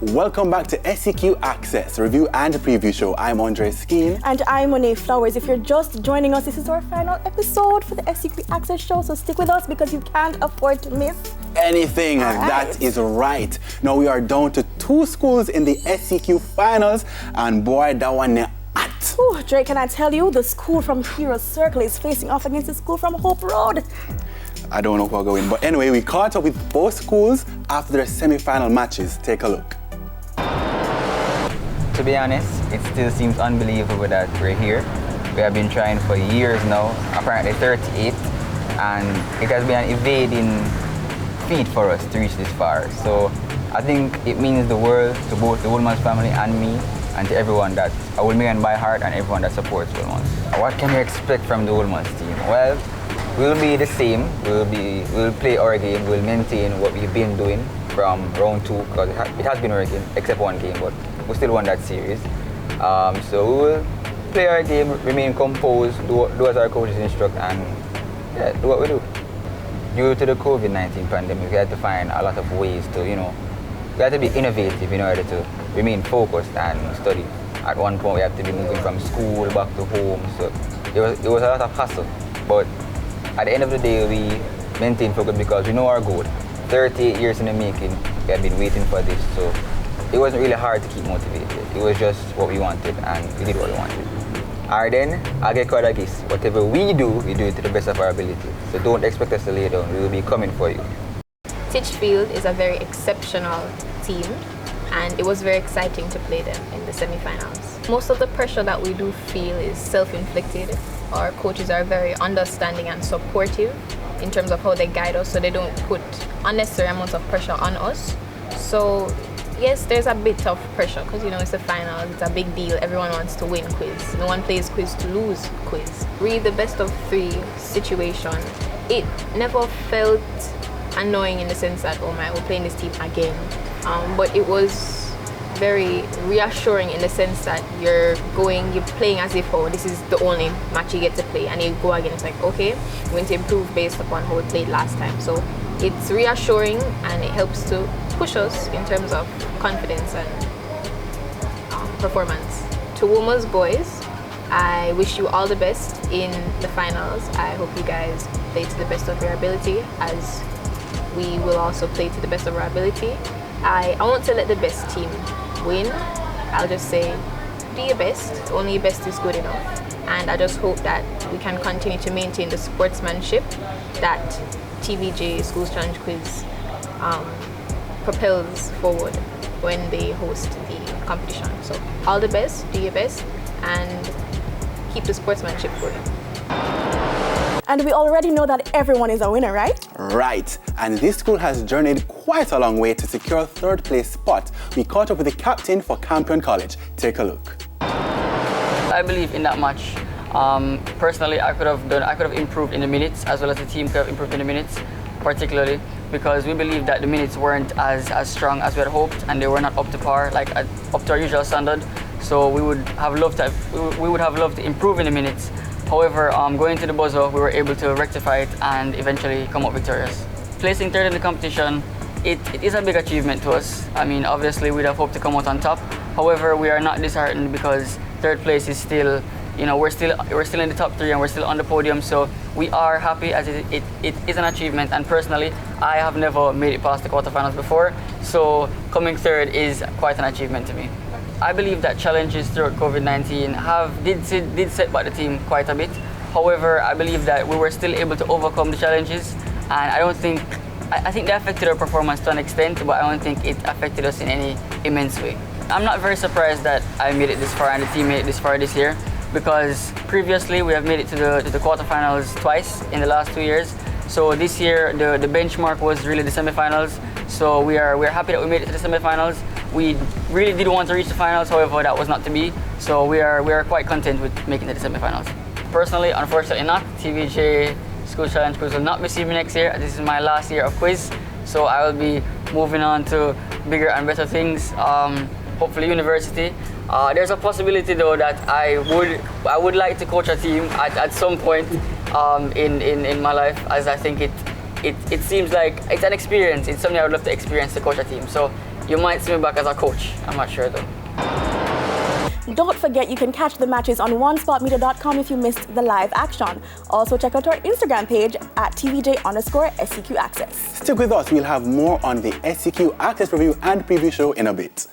Welcome back to SCQ Access, review and preview show. I'm Andre Skeen. And I'm Monet Flowers. If you're just joining us, this is our final episode for the SCQ Access show, so stick with us because you can't afford to miss anything. That is right. Now we are down to 2 schools in the SCQ finals, and boy, that one at. Ooh, Drake, can I tell you, the school from Hero Circle is facing off against the school from Hope Road. I don't know who are going, but anyway, we caught up with both schools after their semi-final matches. Take a look. To be honest, it still seems unbelievable that we're here. We have been trying for years now, apparently 38, and it has been an evading feat for us to reach this far. So I think it means the world to both the Woolman's family and me, and to everyone that a Woolman by heart and everyone that supports Woolman's. What can you expect from the Woolman's team? Well, we'll be the same. We'll play our game. We'll maintain what we've been doing from round 2, because it has been working, except one game, but we still won that series. So we will play our game, remain composed, do as our coaches instruct, and yeah, do what we do. Due to the COVID-19 pandemic, we had to find a lot of ways to, we had to be innovative in order to remain focused and study. At one point, we had to be moving from school back to home, so it was a lot of hassle. But at the end of the day, we maintained focus because we know our goal. 38 years in the making, we have been waiting for this, so it wasn't really hard to keep motivated. It was just what we wanted, and we did what we wanted. Alright then, I'll get caught again. Whatever we do it to the best of our ability. So don't expect us to lay down. We will be coming for you. Titchfield is a very exceptional team, and it was very exciting to play them in the semi-finals. Most of the pressure that we do feel is self-inflicted. Our coaches are very understanding and supportive in terms of how they guide us, so they don't put unnecessary amounts of pressure on us. So yes, there's a bit of pressure because it's the final, it's a big deal. Everyone wants to win quiz. No one plays quiz to lose quiz. Really, the best of 3 situation, it never felt annoying in the sense that, oh my, we're playing this team again. But it was very reassuring in the sense that you're playing as if, oh, this is the only match you get to play, and you go again, it's like, okay, we're going to improve based upon how we played last time. So it's reassuring, and it helps to push us in terms of confidence and performance. To Woolman's boys, I wish you all the best in the finals. I hope you guys play to the best of your ability, as we will also play to the best of our ability. I want to let the best team win. I'll just say, do your best. Only your best is good enough. And I just hope that we can continue to maintain the sportsmanship that TVJ Schools Challenge Quiz propels forward when they host the competition. So all the best, do your best, and keep the sportsmanship going. And we already know that everyone is a winner, right? Right. And this school has journeyed quite a long way to secure a 3rd place spot. We caught up with the captain for Campion College. Take a look. I believe in that match. Personally, I could have improved in the minutes, as well as the team could have improved in the minutes, particularly because we believe that the minutes weren't as strong as we had hoped, and they were not up to par, up to our usual standard. So we would have loved to improve in the minutes. However, going to the buzzer, we were able to rectify it and eventually come up victorious. Placing 3rd in the competition, it is a big achievement to us. I mean, obviously we'd have hoped to come out on top. However, we are not disheartened because 3rd place is still, we're still in the top 3 and we're still on the podium. So we are happy, as it is an achievement. And personally, I have never made it past the quarterfinals before. So coming 3rd is quite an achievement to me. I believe that challenges throughout COVID-19 did set back the team quite a bit. However, I believe that we were still able to overcome the challenges, and I think they affected our performance to an extent, but I don't think it affected us in any immense way. I'm not very surprised that I made it this far and the team made it this far this year, because previously we have made it to the quarterfinals twice in the last 2 years. So this year the benchmark was really the semifinals. So we are happy that we made it to the semifinals. We really did want to reach the finals, however, that was not to be. So we are quite content with making it to the semifinals. Personally, unfortunately not, TVJ Schools Challenge Quiz will not receive me next year. This is my last year of quiz, so I will be moving on to bigger and better things. Hopefully university. There's a possibility though that I would like to coach a team at some point in my life, as I think it seems like it's an experience. It's something I would love to experience to coach a team. So You might see me back as a coach. I'm not sure though. Don't forget you can catch the matches on onespotmedia.com if you missed the live action. Also check out our Instagram page at TVJ_SCQ Access. Stick with us, we'll have more on the SCQ Access review and preview show in a bit.